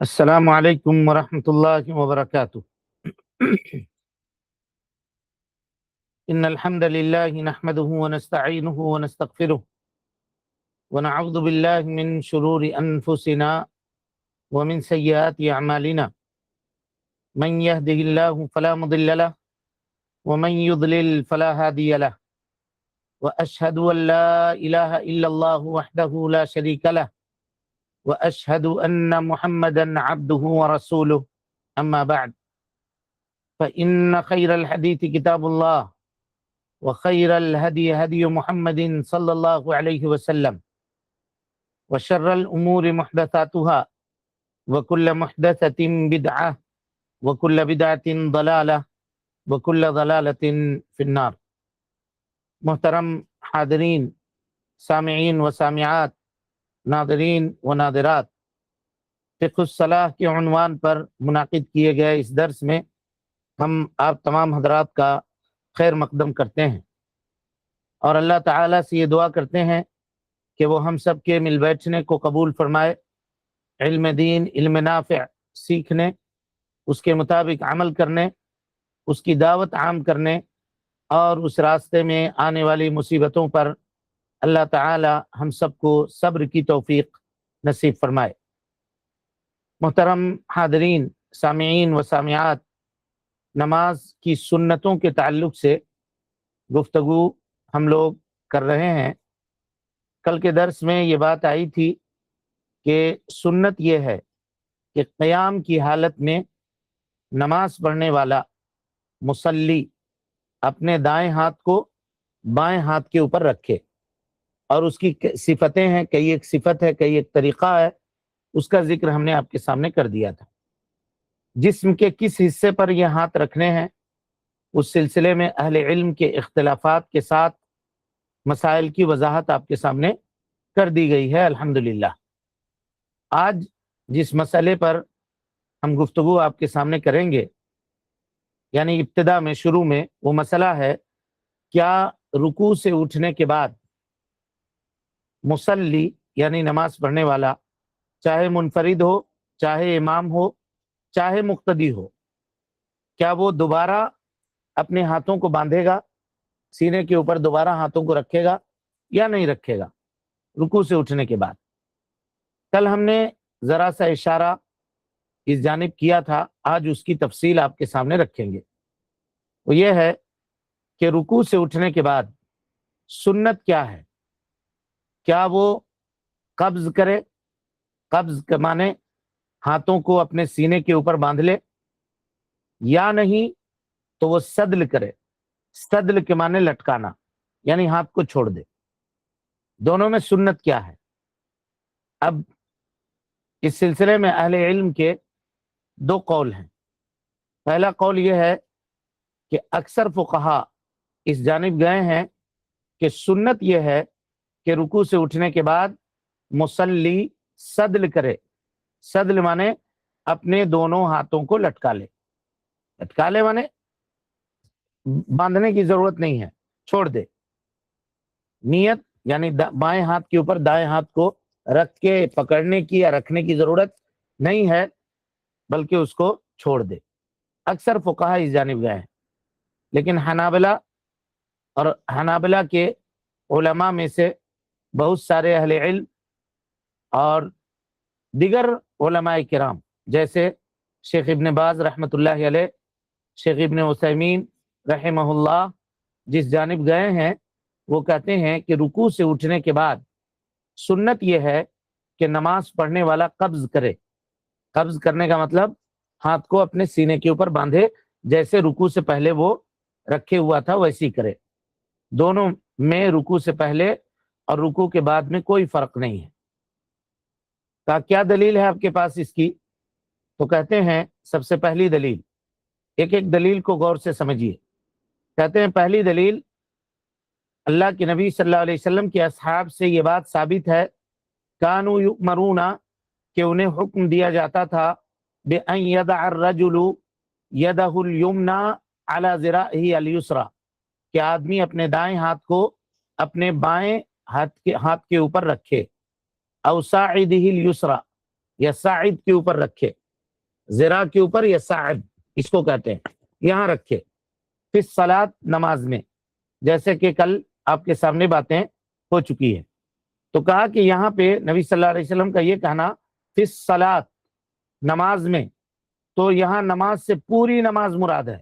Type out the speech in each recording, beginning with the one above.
السلام علیکم ورحمۃ اللہ وبرکاتہ۔ ان الحمد للہ نحمده ونستعینه ونستغفره ونعوذ باللہ من شرور انفسنا ومن سیئات اعمالنا من يهده الله فلا مضل له ومن يضلل فلا هادي له واشهد ان لا اله الا الله وحده لا شريك له واشهد ان محمدا عبده ورسوله اما بعد فإن خير الحديث كتاب الله وخير الهدي هدي محمد صلى الله عليه وسلم وشر الأمور محدثاتها وكل محدثة بدعة وكل بدعة ضلالة وكل ضلالة في النار۔ محترم حاضرین، سامعین و سامعات، ناظرین و ناظرات، فقہ الصلاح کے عنوان پر منعقد کیے گئے اس درس میں ہم آپ تمام حضرات کا خیر مقدم کرتے ہیں اور اللہ تعالیٰ سے یہ دعا کرتے ہیں کہ وہ ہم سب کے مل بیٹھنے کو قبول فرمائے، علم دین، علم نافع سیکھنے، اس کے مطابق عمل کرنے، اس کی دعوت عام کرنے اور اس راستے میں آنے والی مصیبتوں پر اللہ تعالیٰ ہم سب کو صبر کی توفیق نصیب فرمائے۔ محترم حاضرین، سامعین و سامعات، نماز کی سنتوں کے تعلق سے گفتگو ہم لوگ کر رہے ہیں۔ کل کے درس میں یہ بات آئی تھی کہ سنت یہ ہے کہ قیام کی حالت میں نماز پڑھنے والا مصلی اپنے دائیں ہاتھ کو بائیں ہاتھ کے اوپر رکھے، اور اس کی صفتیں ہیں، کئی ایک صفت ہے، کئی ایک طریقہ ہے، اس کا ذکر ہم نے آپ کے سامنے کر دیا تھا۔ جسم کے کس حصے پر یہ ہاتھ رکھنے ہیں، اس سلسلے میں اہل علم کے اختلافات کے ساتھ مسائل کی وضاحت آپ کے سامنے کر دی گئی ہے الحمدللہ۔ آج جس مسئلے پر ہم گفتگو آپ کے سامنے کریں گے، یعنی ابتدا میں، شروع میں، وہ مسئلہ ہے کیا رکوع سے اٹھنے کے بعد مصلی یعنی نماز پڑھنے والا، چاہے منفرد ہو، چاہے امام ہو، چاہے مقتدی ہو، کیا وہ دوبارہ اپنے ہاتھوں کو باندھے گا، سینے کے اوپر دوبارہ ہاتھوں کو رکھے گا یا نہیں رکھے گا رکوع سے اٹھنے کے بعد؟ کل ہم نے ذرا سا اشارہ اس جانب کیا تھا، آج اس کی تفصیل آپ کے سامنے رکھیں گے۔ وہ یہ ہے کہ رکوع سے اٹھنے کے بعد سنت کیا ہے؟ کیا وہ قبض کرے؟ قبض کے معنی ہاتھوں کو اپنے سینے کے اوپر باندھ لے، یا نہیں تو وہ سدل کرے۔ سدل کے معنی لٹکانا، یعنی ہاتھ کو چھوڑ دے۔ دونوں میں سنت کیا ہے؟ اب اس سلسلے میں اہل علم کے دو قول ہیں۔ پہلا قول یہ ہے کہ اکثر فقہا اس جانب گئے ہیں کہ سنت یہ ہے کہ رکوع سے اٹھنے کے بعد مصلی سدل کرے۔ سدل مانے اپنے دونوں ہاتھوں کو لٹکا لے۔ لٹکا لے مانے باندھنے کی ضرورت نہیں ہے، چھوڑ دے۔ نیت یعنی بائیں ہاتھ کے اوپر دائیں ہاتھ کو رکھ کے پکڑنے کی یا رکھنے کی ضرورت نہیں ہے، بلکہ اس کو چھوڑ دے۔ اکثر فقہا اس جانب گئے ہیں، لیکن حنابلہ کے علماء میں سے بہت سارے اہل علم اور دیگر علماء کرام جیسے شیخ ابن باز رحمۃ اللہ علیہ، شیخ ابن عثیمین رحمہ اللہ، جس جانب گئے ہیں وہ کہتے ہیں کہ رکوع سے اٹھنے کے بعد سنت یہ ہے کہ نماز پڑھنے والا قبض کرے۔ قبض کرنے کا مطلب ہاتھ کو اپنے سینے کے اوپر باندھے، جیسے رکوع سے پہلے وہ رکھے ہوا تھا ویسے ہی کرے۔ دونوں میں رکوع سے پہلے اور رکوع کے بعد میں کوئی فرق نہیں ہے۔ کیا دلیل ہے آپ کے پاس اس کی؟ تو کہتے ہیں سب سے پہلی دلیل، ایک ایک دلیل کو غور سے سمجھیے۔ کہتے ہیں پہلی دلیل، اللہ کے نبی صلی اللہ علیہ وسلم کے اصحاب سے یہ بات ثابت ہے، کانوا یؤمرون، کہ انہیں حکم دیا جاتا تھا، بأن یضع الرجل یدہ الیمنی علی ذراعہ الیسری، کہ آدمی اپنے دائیں ہاتھ کو اپنے بائیں ہاتھ کے اوپر رکھے، او ساعدہ الیسری، یا صاعد کے اوپر رکھے، ذرا کے اوپر یا صاعد اس کو کہتے ہیں، یہاں رکھے فی الصلاۃ نماز میں، جیسے کہ کل آپ کے سامنے باتیں ہو چکی ہے۔ تو کہا کہ یہاں پہ نبی صلی اللہ علیہ وسلم کا یہ کہنا فی الصلاۃ نماز میں، تو یہاں نماز سے پوری نماز مراد ہے،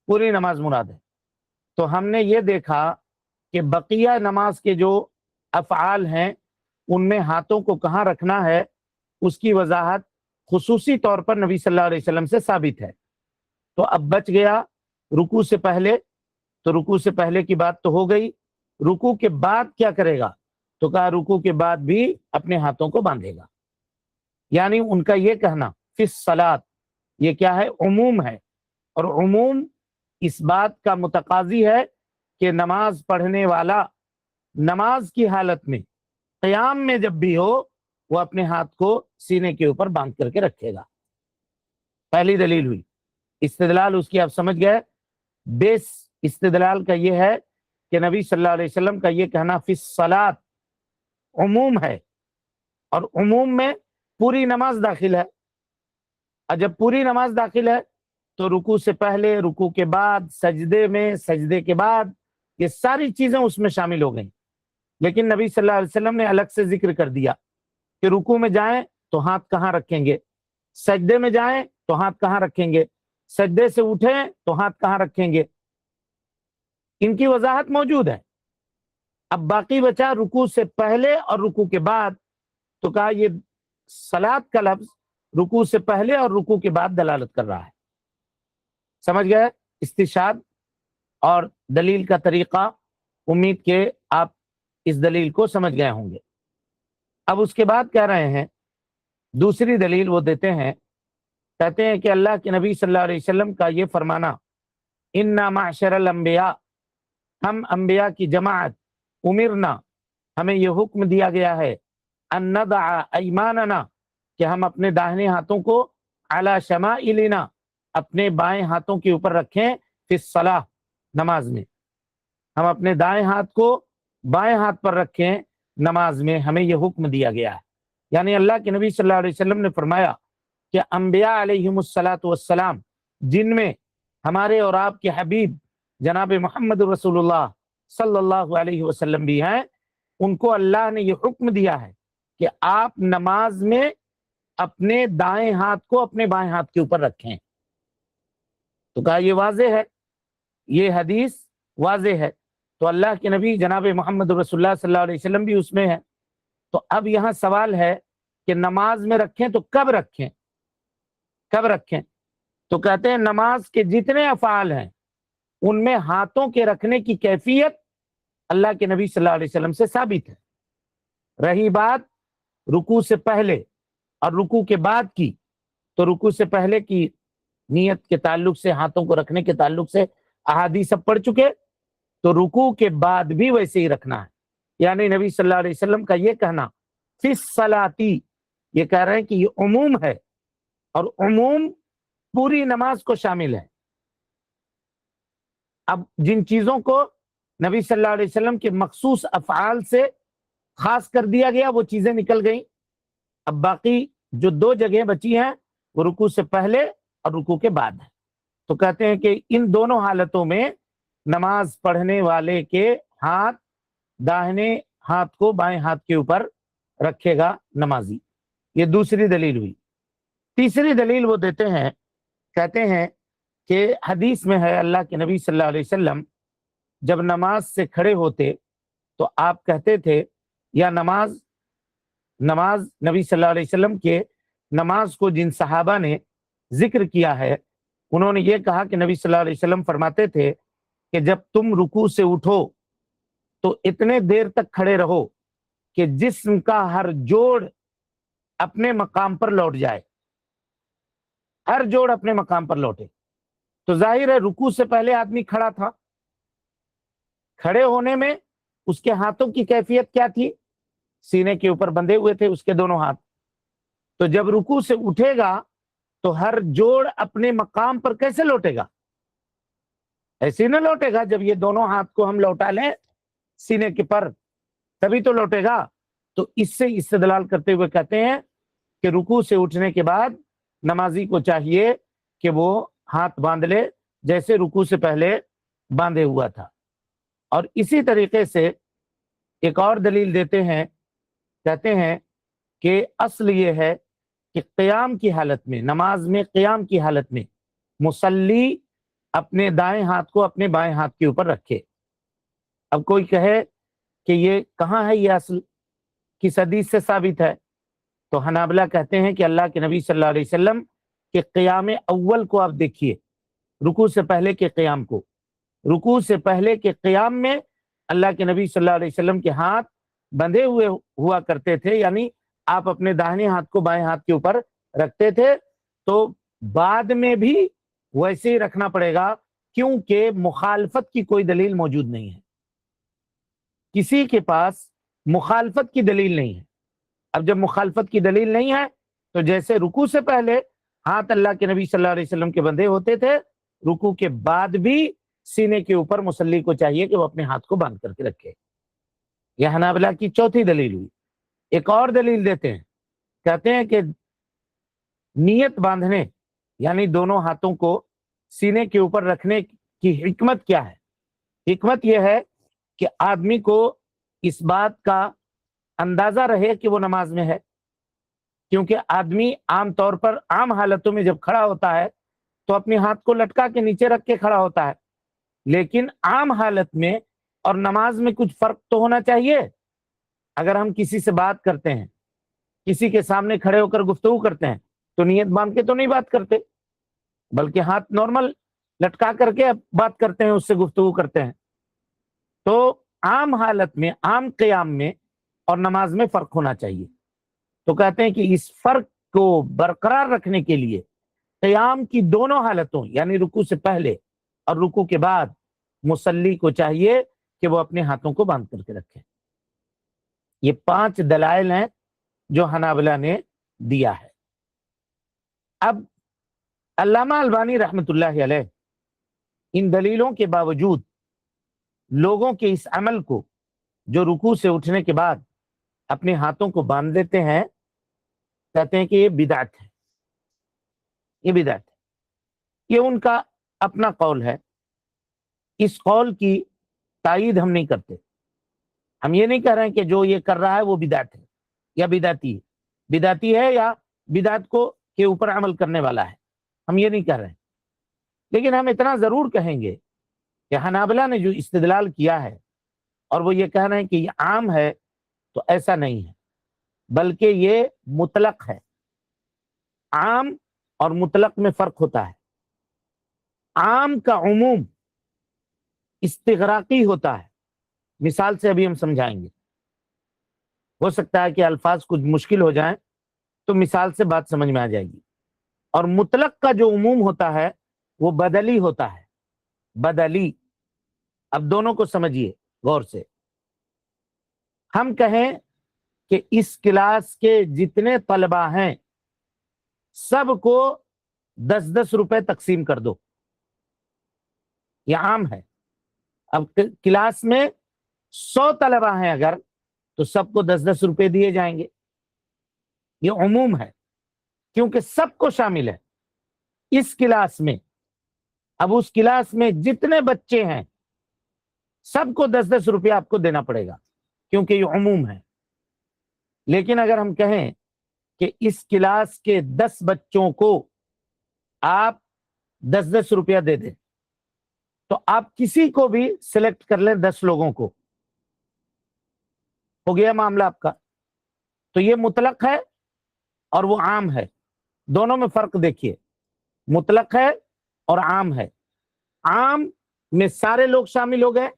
پوری نماز مراد ہے۔ تو ہم نے یہ دیکھا کہ بقیہ نماز کے جو افعال ہیں ان میں ہاتھوں کو کہاں رکھنا ہے اس کی وضاحت خصوصی طور پر نبی صلی اللہ علیہ وسلم سے ثابت ہے۔ تو اب بچ گیا رکوع سے پہلے، تو رکوع سے پہلے کی بات تو ہو گئی، رکوع کے بعد کیا کرے گا؟ تو کہا رکوع کے بعد بھی اپنے ہاتھوں کو باندھے گا، یعنی ان کا یہ کہنا فی الصلاۃ یہ کیا ہے؟ عموم ہے، اور عموم اس بات کا متقاضی ہے کہ نماز پڑھنے والا نماز کی حالت میں قیام میں جب بھی ہو وہ اپنے ہاتھ کو سینے کے اوپر باندھ کر کے رکھے گا۔ پہلی دلیل ہوئی، استدلال اس کی آپ سمجھ گئے۔ بیس استدلال کا یہ ہے کہ نبی صلی اللہ علیہ وسلم کا یہ کہنا فی الصلاۃ عموم ہے، اور عموم میں پوری نماز داخل ہے، اور جب پوری نماز داخل ہے تو رکوع سے پہلے، رکوع کے بعد، سجدے میں، سجدے کے بعد، یہ ساری چیزیں اس میں شامل ہو گئیں۔ لیکن نبی صلی اللہ علیہ وسلم نے الگ سے ذکر کر دیا کہ رکوع میں جائیں تو ہاتھ کہاں رکھیں گے، سجدے میں جائیں تو ہاتھ کہاں رکھیں گے، سجدے سے اٹھیں تو ہاتھ کہاں رکھیں گے، ان کی وضاحت موجود ہے۔ اب باقی بچا رکوع سے پہلے اور رکوع کے بعد، تو کہا یہ صلاۃ کا لفظ رکوع سے پہلے اور رکوع کے بعد دلالت کر رہا ہے۔ سمجھ گئے استشہاد اور دلیل کا طریقہ؟ امید کہ آپ اس دلیل کو سمجھ گئے ہوں گے۔ اب اس کے بعد کہہ رہے ہیں دوسری دلیل وہ دیتے ہیں، کہتے ہیں کہ اللہ کے نبی صلی اللہ علیہ وسلم کا یہ فرمانا انا معشر الانبیاء، ہم انبیاء کی جماعت، امرنا ہمیں یہ حکم دیا گیا ہے ان ندع ایماننا کہ ہم اپنے داہنے ہاتھوں کو علی شمائلنا اپنے بائیں ہاتھوں کے اوپر رکھیں فی الصلاۃ نماز میں، ہم اپنے دائیں ہاتھ کو بائیں ہاتھ پر رکھیں نماز میں، ہمیں یہ حکم دیا گیا ہے۔ یعنی اللہ کے نبی صلی اللہ علیہ وسلم نے فرمایا کہ انبیاء علیہم الصلاۃ والسلام، جن میں ہمارے اور آپ کے حبیب جناب محمد رسول اللہ صلی اللہ علیہ وسلم بھی ہیں، ان کو اللہ نے یہ حکم دیا ہے کہ آپ نماز میں اپنے دائیں ہاتھ کو اپنے بائیں ہاتھ کے اوپر رکھیں۔ تو کہا یہ واضح ہے، یہ حدیث واضح ہے، تو اللہ کے نبی جناب محمد رسول اللہ صلی اللہ علیہ وسلم بھی اس میں ہے۔ تو اب یہاں سوال ہے کہ نماز میں رکھیں تو کب رکھیں؟ کب رکھیں؟ تو کہتے ہیں نماز کے جتنے افعال ہیں ان میں ہاتھوں کے رکھنے کی کیفیت اللہ کے نبی صلی اللہ علیہ وسلم سے ثابت ہے۔ رہی بات رکوع سے پہلے اور رکوع کے بعد کی، تو رکوع سے پہلے کی نیت کے تعلق سے، ہاتھوں کو رکھنے کے تعلق سے احادیث سب پڑھ چکے، تو رکوع کے بعد بھی ویسے ہی رکھنا ہے۔ یعنی نبی صلی اللہ علیہ وسلم کا یہ کہنا فی الصلاۃ، یہ کہہ رہے ہیں کہ یہ عموم ہے، اور عموم پوری نماز کو شامل ہے۔ اب جن چیزوں کو نبی صلی اللہ علیہ وسلم کے مخصوص افعال سے خاص کر دیا گیا وہ چیزیں نکل گئیں، اب باقی جو دو جگہیں بچی ہیں وہ رکوع سے پہلے اور رکوع کے بعد ہے۔ تو کہتے ہیں کہ ان دونوں حالتوں میں نماز پڑھنے والے کے ہاتھ داہنے ہاتھ کو بائیں ہاتھ کے اوپر رکھے گا نمازی۔ یہ دوسری دلیل ہوئی۔ تیسری دلیل وہ دیتے ہیں، کہتے ہیں کہ حدیث میں ہے اللہ کے نبی صلی اللہ علیہ وسلم جب نماز سے کھڑے ہوتے تو آپ کہتے تھے، یا نماز نبی صلی اللہ علیہ وسلم کے نماز کو جن صحابہ نے ذکر کیا ہے انہوں نے یہ کہا کہ نبی صلی اللہ علیہ وسلم فرماتے تھے کہ جب تم رکوع سے اٹھو تو اتنے دیر تک کھڑے رہو کہ جسم کا ہر جوڑ اپنے مقام پر لوٹ جائے، ہر جوڑ اپنے مقام پر لوٹے۔ تو ظاہر ہے رکوع سے پہلے آدمی کھڑا تھا، کھڑے ہونے میں اس کے ہاتھوں کی کیفیت کیا تھی؟ سینے کے اوپر بندھے ہوئے تھے اس کے دونوں ہاتھ۔ تو جب رکوع سے اٹھے گا تو ہر جوڑ اپنے مقام پر کیسے لوٹے گا؟ ایسے نہ لوٹے گا، جب یہ دونوں ہاتھ کو ہم لوٹا لیں سینے کے پر تبھی تو لوٹے گا۔ تو اس سے استدلال کرتے ہوئے کہتے ہیں کہ رکوع سے اٹھنے کے بعد نمازی کو چاہیے کہ وہ ہاتھ باندھ لے جیسے رکوع سے پہلے باندھے ہوا تھا۔ اور اسی طریقے سے ایک اور دلیل دیتے ہیں، کہتے ہیں کہ اصل یہ ہے کہ قیام کی حالت میں، نماز میں قیام کی حالت میں مصلی اپنے دائیں ہاتھ کو اپنے بائیں ہاتھ کے اوپر رکھے۔ اب کوئی کہے کہ یہ کہاں ہے، یہ اصل کس حدیث سے ثابت ہے؟ تو حنابلہ کہتے ہیں کہ اللہ کے نبی صلی اللہ علیہ وسلم کے قیام اول کو آپ دیکھیے، رکوع سے پہلے کے قیام کو۔ رکوع سے پہلے کے قیام میں اللہ کے نبی صلی اللہ علیہ وسلم کے ہاتھ بندھے ہوئے ہوا کرتے تھے، یعنی آپ اپنے داہنے ہاتھ کو بائیں ہاتھ کے اوپر رکھتے تھے۔ تو بعد میں بھی ویسے ہی رکھنا پڑے گا، کیونکہ مخالفت کی کوئی دلیل موجود نہیں ہے، کسی کے پاس مخالفت کی دلیل نہیں ہے۔ اب جب مخالفت کی دلیل نہیں ہے تو جیسے رکوع سے پہلے ہاتھ اللہ کے نبی صلی اللہ علیہ وسلم کے بندھے ہوتے تھے، رکوع کے بعد بھی سینے کے اوپر مصلی کو چاہیے کہ وہ اپنے ہاتھ کو باندھ کر کے رکھے۔ یہ حنابلہ کی چوتھی دلیل ہوئی۔ ایک اور دلیل دیتے ہیں، کہتے ہیں کہ نیت باندھنے یعنی دونوں ہاتھوں کو سینے کے اوپر رکھنے کی حکمت کیا ہے؟ حکمت یہ ہے کہ آدمی کو اس بات کا اندازہ رہے کہ وہ نماز میں ہے، کیونکہ آدمی عام طور پر عام حالتوں میں جب کھڑا ہوتا ہے تو اپنے ہاتھ کو لٹکا کے نیچے رکھ کے کھڑا ہوتا ہے، لیکن عام حالت میں اور نماز میں کچھ فرق تو ہونا چاہیے۔ اگر ہم کسی سے بات کرتے ہیں، کسی کے سامنے کھڑے ہو کر گفتگو کرتے ہیں تو نیت باندھ کے تو نہیں بات کرتے، بلکہ ہاتھ نارمل لٹکا کر کے بات کرتے ہیں، اس سے گفتگو کرتے ہیں۔ تو عام حالت میں، عام قیام میں اور نماز میں فرق ہونا چاہیے۔ تو کہتے ہیں کہ اس فرق کو برقرار رکھنے کے لیے قیام کی دونوں حالتوں یعنی رکوع سے پہلے اور رکوع کے بعد مصلی کو چاہیے کہ وہ اپنے ہاتھوں کو باندھ کر کے رکھے۔ یہ 5 دلائل ہیں جو حنابلہ نے دیا ہے۔ اب علامہ البانی رحمۃ اللہ علیہ ان دلیلوں کے باوجود لوگوں کے اس عمل کو، جو رکوع سے اٹھنے کے بعد اپنے ہاتھوں کو باندھ دیتے ہیں، کہتے ہیں کہ یہ بدعت ہے، یہ بدعت ہے۔ یہ ان کا اپنا قول ہے، اس قول کی تائید ہم نہیں کرتے۔ ہم یہ نہیں کہہ رہے ہیں کہ جو یہ کر رہا ہے وہ بدعت ہے یا بدعتی ہے، بدعتی ہے یا بدعت کو کے اوپر عمل کرنے والا ہے، ہم یہ نہیں کہہ رہے ہیں۔ لیکن ہم اتنا ضرور کہیں گے کہ حنابلہ نے جو استدلال کیا ہے اور وہ یہ کہہ رہے ہیں کہ یہ عام ہے، تو ایسا نہیں ہے، بلکہ یہ مطلق ہے۔ عام اور مطلق میں فرق ہوتا ہے۔ عام کا عموم استغراقی ہوتا ہے، مثال سے ابھی ہم سمجھائیں گے، ہو سکتا ہے کہ الفاظ کچھ مشکل ہو جائیں تو مثال سے بات سمجھ میں آ جائے گی۔ اور مطلق کا جو عموم ہوتا ہے وہ بدلی ہوتا ہے، بدلی۔ اب دونوں کو سمجھیے غور سے۔ ہم کہیں کہ اس کلاس کے جتنے طلبہ ہیں سب کو 10-10 روپے تقسیم کر دو، یہ عام ہے۔ اب کلاس میں 100 طلبہ ہیں اگر، تو سب کو 10-10 روپے دیے جائیں گے، یہ عموم ہے، کیونکہ سب کو شامل ہے اس کلاس میں۔ اب اس کلاس میں جتنے بچے ہیں سب کو 10-10 روپے آپ کو دینا پڑے گا، کیونکہ یہ عموم ہے۔ لیکن اگر ہم کہیں کہ اس کلاس کے 10 بچوں کو آپ 10-10 روپیہ دے دیں، تو آپ کسی کو بھی سلیکٹ کر لیں، 10 لوگوں کو، ہو گیا معاملہ آپ کا۔ تو یہ مطلق ہے اور وہ عام ہے، دونوں میں فرق دیکھیے، مطلق ہے اور عام ہے۔ عام میں سارے لوگ شامل ہو گئے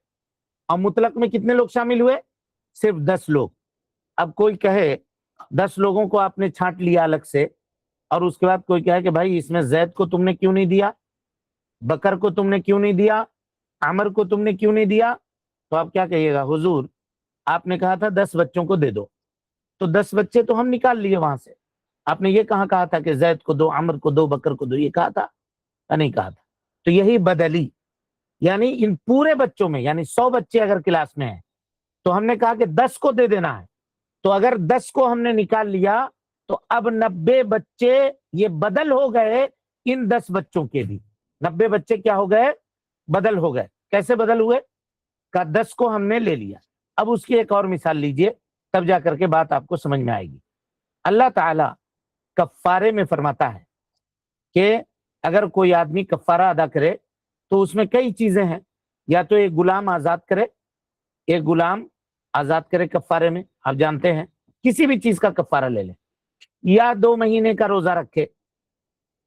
اور مطلق میں کتنے لوگ شامل ہوئے؟ صرف 10 لوگ۔ اب کوئی کہے 10 لوگوں کو آپ نے چھانٹ لیا الگ سے، اور اس کے بعد کوئی کہے کہ بھائی اس میں زید کو تم نے کیوں نہیں دیا، بکر کو تم نے کیوں نہیں دیا، عمر کو تم نے کیوں نہیں دیا، تو آپ کیا کہیے گا؟ حضور آپ نے کہا تھا 10 بچوں کو دے دو، تو 10 بچے تو ہم نکال لیے وہاں سے، آپ نے یہ کہا تھا کہ زید کو دو، عمر کو دو، بکر کو دو، یہ کہا تھا یا نہیں کہا تھا؟ تو یہی بدلی، یعنی ان پورے بچوں میں، یعنی 100 بچے اگر کلاس میں ہیں تو ہم نے کہا کہ 10 کو دے دینا ہے، تو اگر 10 کو ہم نے نکال لیا تو اب 90 بچے یہ بدل ہو گئے ان 10 بچوں کے بھی. 90 بچے کیا ہو گئے؟ بدل ہو گئے. کیسے بدل ہوئے؟ کا 10 کو ہم نے لے لیا. اب اس کی ایک اور مثال لیجئے، تب جا کر کے بات آپ کو سمجھ میں آئے گی. اللہ تعالی کفارے میں فرماتا ہے کہ اگر کوئی آدمی کفارہ ادا کرے تو اس میں کئی چیزیں ہیں. یا تو ایک غلام آزاد کرے، ایک غلام آزاد کرے کفارے میں، آپ جانتے ہیں کسی بھی چیز کا کفارہ لے لیں، یا 2 مہینے کا روزہ رکھے،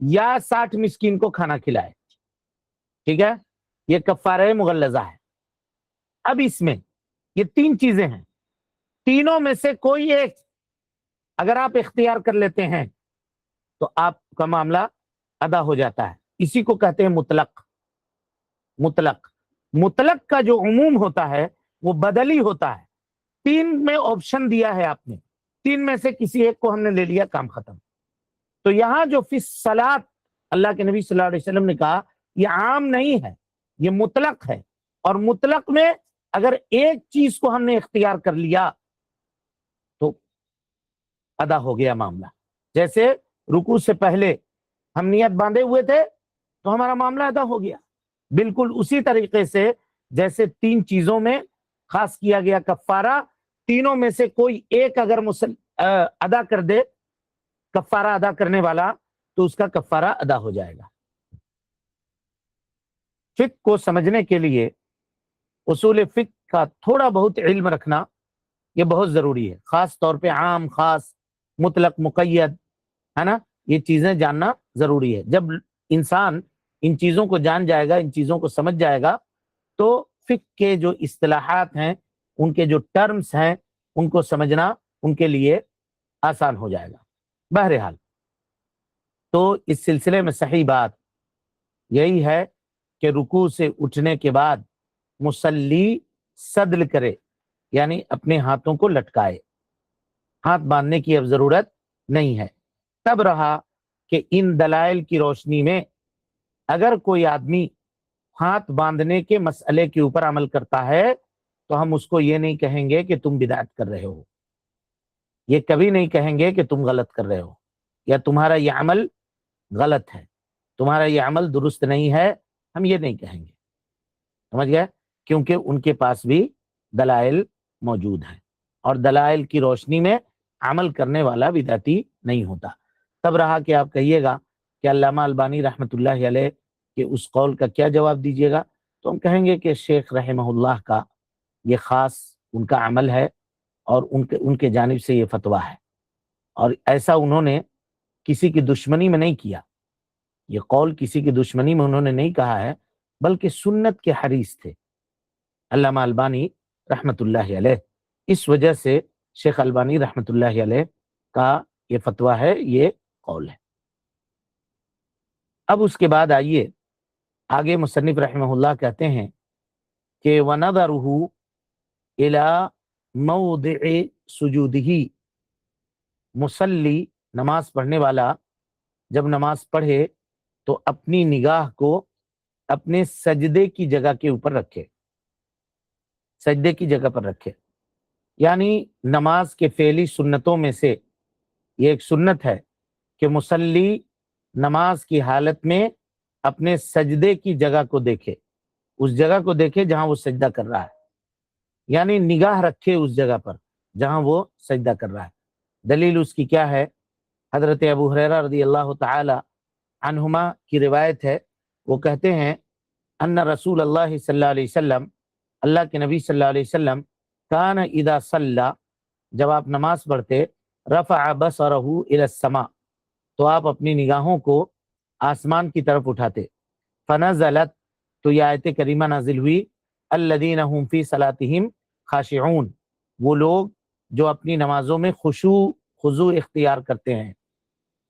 یا 60 مسکین کو کھانا کھلائے. ٹھیک ہے، یہ کفارہ مغلظہ ہے. اب اس میں یہ 3 چیزیں ہیں، تینوں میں سے کوئی ایک اگر آپ اختیار کر لیتے ہیں تو آپ کا معاملہ ادا ہو جاتا ہے. اسی کو کہتے ہیں مطلق. مطلق کا جو عموم ہوتا ہے وہ بدلی ہوتا ہے. 3 میں آپشن دیا ہے آپ نے، 3 میں سے کسی ایک کو ہم نے لے لیا، کام ختم. تو یہاں جو فی الصلاۃ اللہ کے نبی صلی اللہ علیہ وسلم نے کہا، یہ عام نہیں ہے، یہ مطلق ہے. اور مطلق میں اگر ایک چیز کو ہم نے اختیار کر لیا تو ادا ہو گیا معاملہ. جیسے رکوع سے پہلے ہم نیت باندھے ہوئے تھے تو ہمارا معاملہ ادا ہو گیا. بالکل اسی طریقے سے جیسے 3 چیزوں میں خاص کیا گیا کفارہ، تینوں میں سے کوئی ایک اگر ادا کر دے کفارہ ادا کرنے والا تو اس کا کفارہ ادا ہو جائے گا. فقہ کو سمجھنے کے لیے اصول فقہ کا تھوڑا بہت علم رکھنا یہ بہت ضروری ہے. خاص طور پہ عام، خاص، مطلق، مقید، ہے نا، یہ چیزیں جاننا ضروری ہے. جب انسان ان چیزوں کو جان جائے گا، ان چیزوں کو سمجھ جائے گا، تو فقہ کے جو اصطلاحات ہیں، ان کے جو ٹرمز ہیں، ان کو سمجھنا ان کے لیے آسان ہو جائے گا. بہرحال تو اس سلسلے میں صحیح بات یہی ہے کہ رکوع سے اٹھنے کے بعد مصلی سدل کرے، یعنی اپنے ہاتھوں کو لٹکائے. ہاتھ باندھنے کی اب ضرورت نہیں ہے. تب رہا کہ ان دلائل کی روشنی میں اگر کوئی آدمی ہاتھ باندھنے کے مسئلے کے اوپر عمل کرتا ہے تو ہم اس کو یہ نہیں کہیں گے کہ تم بدعت کر رہے ہو، یہ کبھی نہیں کہیں گے کہ تم غلط کر رہے ہو یا تمہارا یہ عمل غلط ہے، تمہارا یہ عمل درست نہیں ہے. ہم یہ نہیں کہیں گے، سمجھ گئے؟ کیونکہ ان کے پاس بھی دلائل موجود ہیں، اور دلائل کی روشنی میں عمل کرنے والا بدعتی نہیں ہوتا. تب رہا کہ آپ کہیے گا کہ علامہ البانی رحمۃ اللہ علیہ کہ اس قول کا کیا جواب دیجیے گا؟ تو ہم کہیں گے کہ شیخ رحمہ اللہ کا یہ خاص ان کا عمل ہے اور ان کے جانب سے یہ فتویٰ ہے، اور ایسا انہوں نے کسی کی دشمنی میں نہیں کیا. یہ قول کسی کی دشمنی میں انہوں نے نہیں کہا ہے، بلکہ سنت کے حریص تھے علامہ البانی رحمۃ اللہ علیہ. اس وجہ سے شیخ البانی رحمۃ اللہ علیہ کا یہ فتویٰ ہے، یہ قول ہے. اب اس کے بعد آئیے آگے مصنف رحمہ اللہ کہتے ہیں کہ وَنَظَرُهُ إِلَى مَوْضِعِ سُجُودِهِ، مصلی نماز پڑھنے والا جب نماز پڑھے تو اپنی نگاہ کو اپنے سجدے کی جگہ کے اوپر رکھے، سجدے کی جگہ پر رکھے. یعنی نماز کے فعلی سنتوں میں سے یہ ایک سنت ہے کہ مصلی نماز کی حالت میں اپنے سجدے کی جگہ کو دیکھے، اس جگہ کو دیکھے جہاں وہ سجدہ کر رہا ہے، یعنی نگاہ رکھے اس جگہ پر جہاں وہ سجدہ کر رہا ہے. دلیل اس کی کیا ہے؟ حضرت ابو ہریرہ رضی اللہ تعالی عنہما کی روایت ہے، وہ کہتے ہیں ان رسول اللہ صلی اللہ علیہ وسلم، اللہ کے نبی صلی اللہ علیہ وسلم، کان اذا صلی، جب آپ نماز پڑھتے، رفع بصرہ الی السماء، تو آپ اپنی نگاہوں کو آسمان کی طرف اٹھاتے. فنزلت، تو یہ آیت کریمہ نازل ہوئی، الذین هم فی صلاتہم خاشعون، وہ لوگ جو اپنی نمازوں میں خضوع اختیار کرتے ہیں.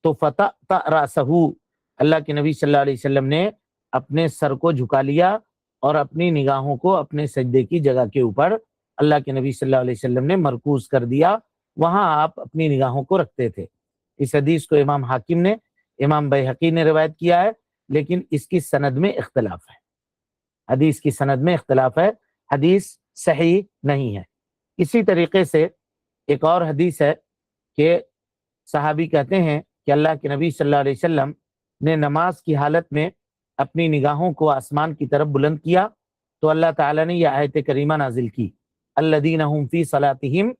تو فطأطأ رأسہ، اللہ کے نبی صلی اللہ علیہ وسلم نے اپنے سر کو جھکا لیا اور اپنی نگاہوں کو اپنے سجدے کی جگہ کے اوپر اللہ کے نبی صلی اللہ علیہ وسلم نے مرکوز کر دیا، وہاں آپ اپنی نگاہوں کو رکھتے تھے. اس حدیث کو امام حاکم نے، امام بیہقی نے روایت کیا ہے، لیکن اس کی سند میں اختلاف ہے، حدیث کی سند میں اختلاف ہے، حدیث صحیح نہیں ہے. اسی طریقے سے ایک اور حدیث ہے کہ صحابی کہتے ہیں کہ اللہ کے نبی صلی اللہ علیہ وسلم نے نماز کی حالت میں اپنی نگاہوں کو آسمان کی طرف بلند کیا تو اللہ تعالیٰ نے یہ آیت کریمہ نازل کی، الذین هم فی صلاتہم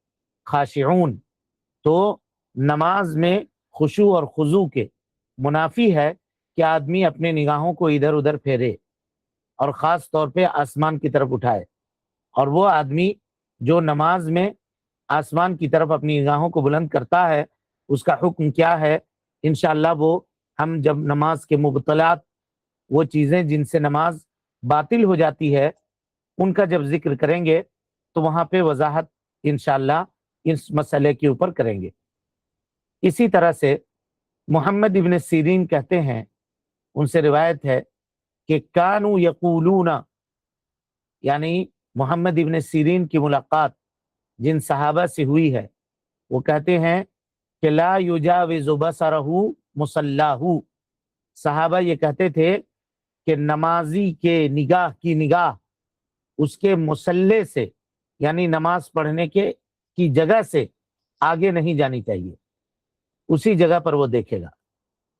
خاشعون۔ تو نماز میں خشوع اور خضوع کے منافی ہے کہ آدمی اپنے نگاہوں کو ادھر ادھر پھیرے اور خاص طور پہ آسمان کی طرف اٹھائے، اور وہ آدمی جو نماز میں آسمان کی طرف اپنی نگاہوں کو بلند کرتا ہے اس کا حکم کیا ہے، انشاءاللہ وہ ہم جب نماز کے مبطلات، وہ چیزیں جن سے نماز باطل ہو جاتی ہے، ان کا جب ذکر کریں گے تو وہاں پہ وضاحت انشاءاللہ اس مسئلے کے اوپر کریں گے۔ اسی طرح سے محمد ابن سیرین کہتے ہیں، ان سے روایت ہے کہ کانوا یقولون، یعنی محمد ابن سیرین کی ملاقات جن صحابہ سے ہوئی ہے وہ کہتے ہیں کہ لا یجاوز بصرہ مصلاہ، صحابہ یہ کہتے تھے کہ نمازی کے نگاہ کی نگاہ اس کے مصلے سے، یعنی نماز پڑھنے کی جگہ سے آگے نہیں جانی چاہیے، اسی جگہ پر وہ دیکھے گا،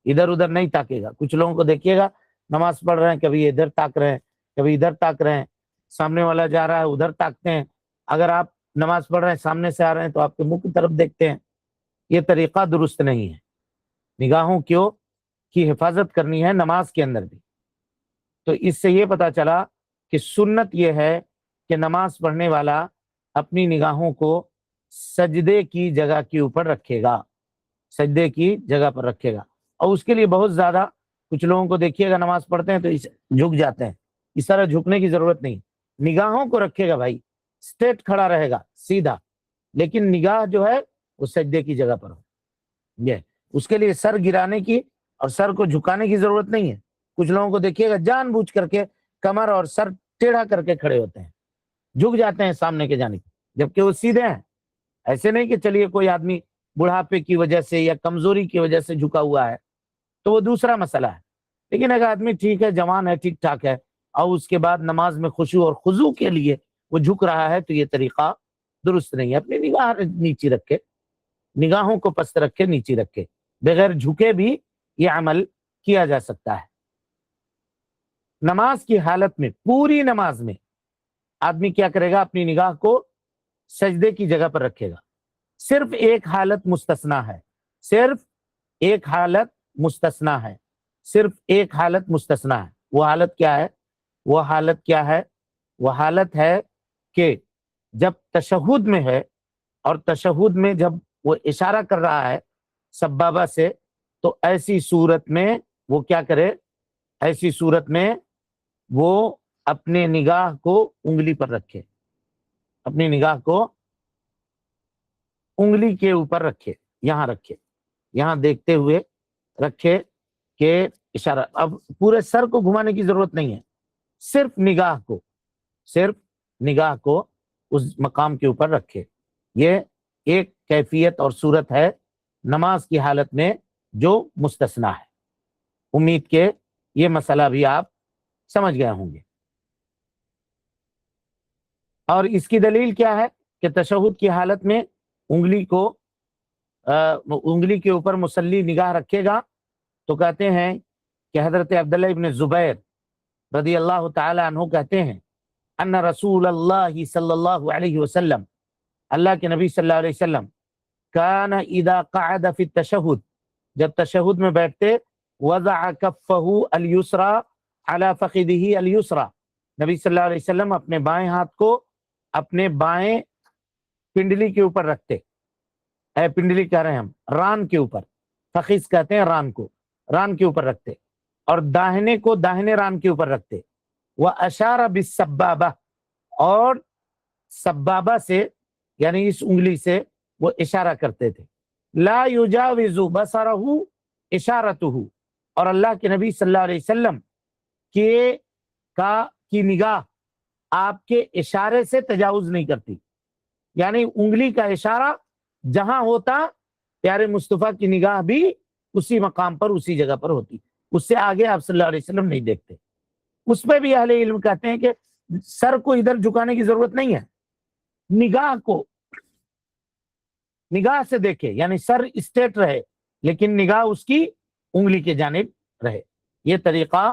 ادھر ادھر نہیں تاکے گا۔ کچھ لوگوں کو دیکھیے گا نماز پڑھ رہے ہیں، کبھی ادھر تاک رہے ہیں، کبھی ادھر تاک رہے ہیں، سامنے والا جا رہا ہے ادھر تاکتے ہیں، اگر آپ نماز پڑھ رہے ہیں سامنے سے آ رہے ہیں تو آپ کے منہ کی طرف دیکھتے ہیں۔ یہ طریقہ درست نہیں ہے، نگاہوں کی حفاظت کرنی ہے نماز کے اندر بھی۔ تو اس سے یہ پتا چلا کہ سنت یہ ہے کہ نماز پڑھنے والا اپنی نگاہوں کو سجدے کی جگہ کے اوپر رکھے گا، سجدے کی جگہ پر رکھے گا، اور اس کے لیے بہت زیادہ، کچھ لوگوں کو دیکھیے گا نماز پڑھتے ہیں تو جھک جاتے ہیں، اس طرح جھکنے کی ضرورت نہیں، نگاہوں کو رکھے گا بھائی، اسٹریٹ کھڑا رہے گا سیدھا، لیکن نگاہ جو ہے وہ سجدے کی جگہ پر ہو۔ یہ اس کے لیے سر گرانے کی اور سر کو جھکانے کی ضرورت نہیں ہے۔ کچھ لوگوں کو دیکھیے گا جان بوجھ کر کے کمر اور سر ٹیڑھا کر کے کھڑے ہوتے ہیں، جھک جاتے ہیں سامنے کے جانب، جبکہ وہ سیدھے ہیں۔ ایسے نہیں کہ چلیے کوئی آدمی بڑھاپے کی وجہ سے یا کمزوری کی وجہ سے جھکا ہوا ہے تو وہ دوسرا مسئلہ ہے، لیکن اگر آدمی ٹھیک ہے، جوان ہے، ٹھیک ٹھاک ہے، اور اس کے بعد نماز میں خشوع اور خضوع کے لیے وہ جھک رہا ہے تو یہ طریقہ درست نہیں ہے۔ اپنی نگاہ نیچی رکھے، نگاہوں کو پست رکھے، نیچی رکھے، بغیر جھکے بھی یہ عمل کیا جا سکتا ہے۔ نماز کی حالت میں، پوری نماز میں آدمی کیا کرے گا؟ اپنی نگاہ کو سجدے کی جگہ پر رکھے گا۔ صرف ایک حالت مستثنا ہے، صرف ایک حالت مستثنا ہے، صرف ایک حالت مستثنا ہے۔ وہ حالت کیا ہے؟ وہ حالت کیا ہے؟ وہ حالت ہے کہ جب تشہد میں ہے، اور تشہد میں جب وہ اشارہ کر رہا ہے سبابہ سے، تو ایسی صورت میں وہ کیا کرے؟ ایسی صورت میں وہ اپنے نگاہ کو انگلی پر رکھے، اپنی نگاہ کو انگلی کے اوپر رکھے، یہاں رکھے، یہاں دیکھتے ہوئے رکھے کہ اشارہ۔ اب پورے سر کو گھمانے کی ضرورت نہیں ہے، صرف نگاہ کو، صرف نگاہ کو اس مقام کے اوپر رکھے۔ یہ ایک کیفیت اور صورت ہے نماز کی حالت میں جو مستثنا ہے۔ امید کہ یہ مسئلہ بھی آپ سمجھ گئے ہوں گے۔ اور اس کی دلیل کیا ہے کہ تشہد کی حالت میں انگلی کے اوپر مصلی نگاہ رکھے گا؟ تو کہتے ہیں کہ حضرت عبداللہ ابن زبیر رضی اللہ تعالی عنہ کہتے ہیں ان رسول اللہ صلی اللہ علیہ وسلم، اللہ کے نبی صلی اللہ علیہ وسلم، کان اذا قعد فی التشہد، جب تشہد میں بیٹھتے، وضع کفہ الیسرا علی فخذہ الیسرا، نبی صلی اللہ علیہ وسلم اپنے بائیں ہاتھ کو اپنے بائیں پنڈلی کے اوپر رکھتے، پنڈلی کہہ رہے ہیں ہم، ران کے اوپر، فخذ کہتے ہیں ران کو، ران کے اوپر رکھتے، اور داہنے کو داہنے ران کے اوپر رکھتے، واشار بالسبابہ، اور سبابہ سے یعنی اس انگلی سے وہ اشارہ کرتے تھے، لا یجاوز بصرہ اشارتہ، اور اللہ کے نبی صلی اللہ علیہ وسلم کی نگاہ آپ کے اشارے سے تجاوز نہیں کرتی، یعنی انگلی کا اشارہ جہاں ہوتا پیارے مصطفیٰ کی نگاہ بھی اسی مقام پر، اسی جگہ پر ہوتی، اس سے آگے آپ صلی اللہ علیہ وسلم نہیں دیکھتے۔ اس پہ بھی اہل علم کہتے ہیں کہ سر کو ادھر جھکانے کی ضرورت نہیں ہے، نگاہ کو نگاہ سے دیکھے، یعنی سر اسٹیٹ رہے لیکن نگاہ اس کی انگلی کے جانب رہے. یہ طریقہ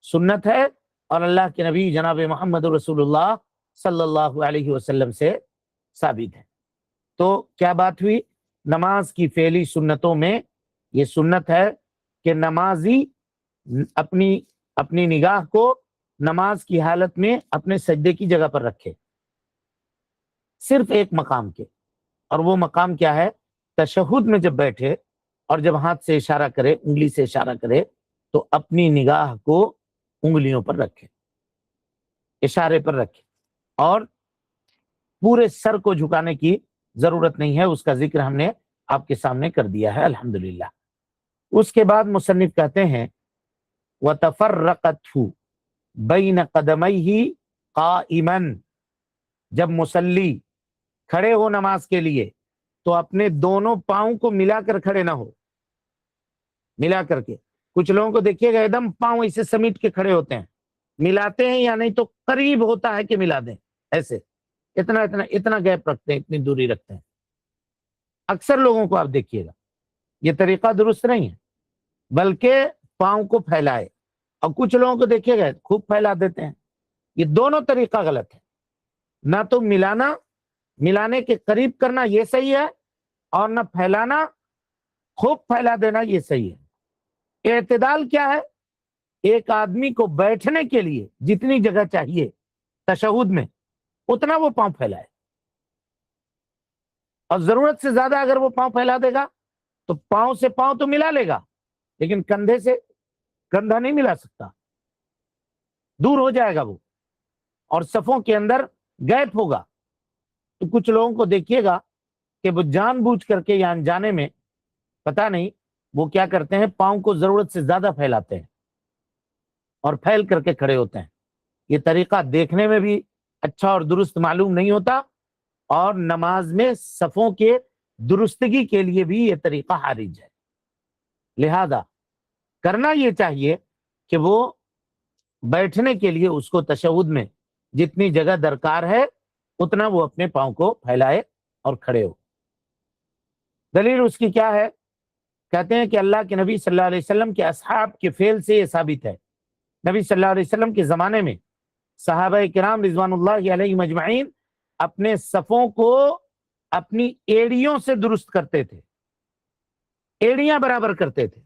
سنت ہے اور اللہ کے نبی جناب محمد رسول اللہ صلی اللہ علیہ وسلم سے ثابت ہے. تو کیا بات ہوئی؟ نماز کی فعلی سنتوں میں یہ سنت ہے کہ نمازی اپنی نگاہ کو نماز کی حالت میں اپنے سجدے کی جگہ پر رکھے، صرف ایک مقام کے. اور وہ مقام کیا ہے؟ تشہد میں جب بیٹھے اور جب ہاتھ سے اشارہ کرے، انگلی سے اشارہ کرے، تو اپنی نگاہ کو انگلیوں پر رکھے، اشارے پر رکھے، اور پورے سر کو جھکانے کی ضرورت نہیں ہے. اس کا ذکر ہم نے آپ کے سامنے کر دیا ہے الحمدللہ. اس کے بعد مصنف کہتے ہیں وَتَفَرَّقَتْهُ بَيْنَ قَدَمَيْهِ قَائِمًا، جب مصلی کھڑے ہو نماز کے لیے تو اپنے دونوں پاؤں کو ملا کر کھڑے نہ ہو، ملا کر کے. کچھ لوگوں کو دیکھیے گا ایک دم پاؤں اسے سمیٹ کے کھڑے ہوتے ہیں، ملاتے ہیں یا نہیں تو قریب ہوتا ہے کہ ملا دیں، ایسے اتنا گیپ رکھتے ہیں، اتنی دوری رکھتے ہیں. اکثر لوگوں کو آپ دیکھیے گا یہ طریقہ درست نہیں ہے، بلکہ پاؤں کو پھیلائے. اور کچھ لوگوں کو دیکھیے گا خوب پھیلا دیتے ہیں. یہ دونوں طریقہ غلط ہے. نہ تو ملانے کے قریب کرنا یہ صحیح ہے، اور نہ پھیلانا، خوب پھیلا دینا یہ صحیح ہے. اعتدال کیا ہے؟ ایک آدمی کو بیٹھنے کے لیے جتنی جگہ چاہیے تشہد میں اتنا وہ پاؤں پھیلائے، اور ضرورت سے زیادہ اگر وہ پاؤں پھیلا دے گا تو پاؤں سے پاؤں تو ملا لے گا لیکن کندھے سے کندھا نہیں ملا سکتا، دور ہو جائے گا وہ، اور صفوں کے اندر گیپ ہوگا. تو کچھ لوگوں کو دیکھیے گا کہ وہ جان بوجھ کر کے یا انجانے میں پتہ نہیں وہ کیا کرتے ہیں، پاؤں کو ضرورت سے زیادہ پھیلاتے ہیں اور پھیل کر کے کھڑے ہوتے ہیں. یہ طریقہ دیکھنے میں بھی اچھا اور درست معلوم نہیں ہوتا، اور نماز میں صفوں کے درستگی کے لیے بھی یہ طریقہ حارج ہے. لہذا کرنا یہ چاہیے کہ وہ بیٹھنے کے لیے اس کو تشہد میں جتنی جگہ درکار ہے اتنا وہ اپنے پاؤں کو پھیلائے اور کھڑے ہو. دلیل اس کی کیا ہے؟ کہتے ہیں کہ اللہ کے نبی صلی اللہ علیہ وسلم کے اصحاب کے فعل سے یہ ثابت ہے. نبی صلی اللہ علیہ وسلم کے زمانے میں صحابہ کرام رضوان اللہ علیہم اجمعین اپنے صفوں کو اپنی ایڑیوں سے درست کرتے تھے، ایڑیاں برابر کرتے تھے.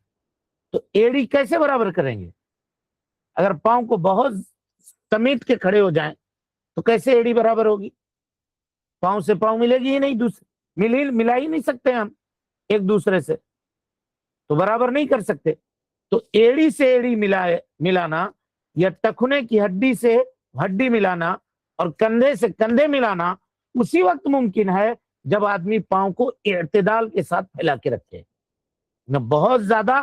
تو ایڑی کیسے برابر کریں گے؟ اگر پاؤں کو بہت سمیٹ کے کھڑے ہو جائیں تو کیسے ایڑی برابر ہوگی؟ پاؤں سے پاؤں ملے گی ہی نہیں، ملا ہی نہیں سکتے ہم ایک دوسرے سے، تو برابر نہیں کر سکتے. تو ایڑی سے ایڑی ملانا یا ٹخنے کی ہڈی سے ہڈی ملانا اور کندھے سے کندھے ملانا اسی وقت ممکن ہے جب آدمی پاؤں کو اعتدال کے ساتھ پھیلا کے رکھے، نہ بہت زیادہ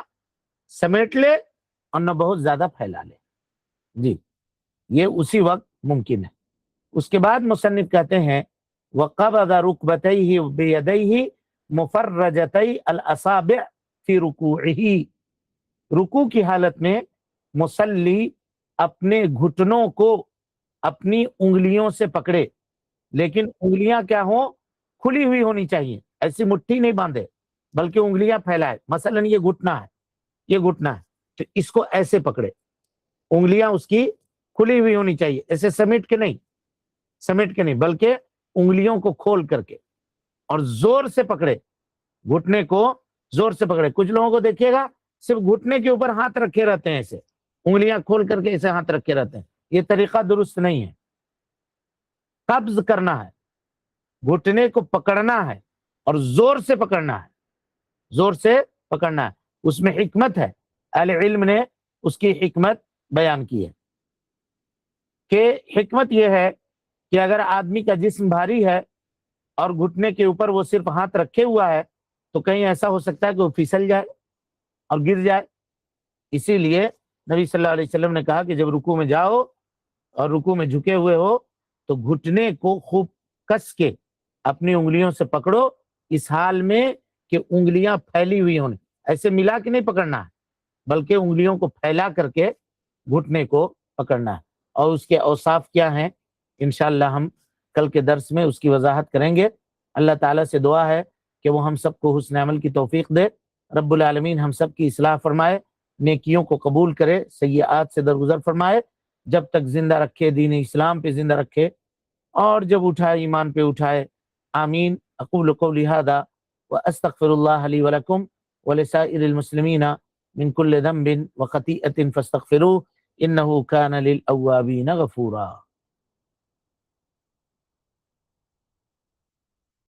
سمیٹ لے اور نہ بہت زیادہ پھیلا لے. جی یہ اسی وقت ممکن ہے. اس کے بعد مصنف کہتے ہیں وَقَبَضَ رُكْبَتَيْهِ بِيَدَيْهِ مُفَرَّجَتَيْ الْأَصَابِعِ فِي رُكُوعِهِ، رکوع کی حالت میں مصلی اپنے گھٹنوں کو اپنی انگلیوں سے پکڑے، لیکن انگلیاں کیا ہوں؟ کھلی ہوئی ہونی چاہیے، ایسی مٹھی نہیں باندھے بلکہ انگلیاں پھیلائے. مثلا یہ گھٹنا ہے تو اس کو ایسے پکڑے، انگلیاں اس کی کھلی ہوئی ہونی چاہیے، ایسے سمیٹ کے نہیں بلکہ انگلیوں کو کھول کر کے اور زور سے پکڑے، گھٹنے کو زور سے پکڑے. کچھ لوگوں کو دیکھیے گا صرف گھٹنے کے اوپر ہاتھ رکھے رہتے ہیں، ایسے انگلیاں کھول کر کے ایسے ہاتھ رکھے رہتے ہیں. یہ طریقہ درست نہیں ہے. قبض کرنا ہے، گھٹنے کو پکڑنا ہے اور زور سے پکڑنا ہے. اس میں حکمت ہے، اہل علم نے اس کی حکمت بیان کی ہے کہ حکمت یہ ہے کہ اگر آدمی کا جسم بھاری ہے اور گھٹنے کے اوپر وہ صرف ہاتھ رکھے ہوا ہے تو کہیں ایسا ہو سکتا ہے کہ وہ پھسل جائے اور گر جائے. اسی لیے نبی صلی اللہ علیہ وسلم نے کہا کہ جب رکوع میں جاؤ اور رکوع میں جھکے ہوئے ہو تو گھٹنے کو خوب کس کے اپنی انگلیوں سے پکڑو، اس حال میں کہ انگلیاں پھیلی ہوئی ہونے، ایسے ملا کے نہیں پکڑنا ہے بلکہ انگلیوں کو پھیلا کر کے گھٹنے کو پکڑنا ہے. اور اس کے اوصاف کیا ہیں انشاءاللہ ہم کل کے درس میں اس کی وضاحت کریں گے. اللہ تعالیٰ سے دعا ہے کہ وہ ہم سب کو حسن عمل کی توفیق دے۔ رب العالمین ہم سب کی اصلاح فرمائے، نیکیوں کو قبول کرے، سیئات سے درگزر فرمائے، جب تک زندہ رکھے، دین اسلام پہ زندہ رکھے، اور جب اٹھائے ایمان پہ اٹھائے۔ آمین۔ اقول قولی ھذا واستغفر اللہ لی ولکم ولسائر المسلمین من کل ذنب وخطیئۃ فاستغفروہ انہ کان للأوابین غفورا۔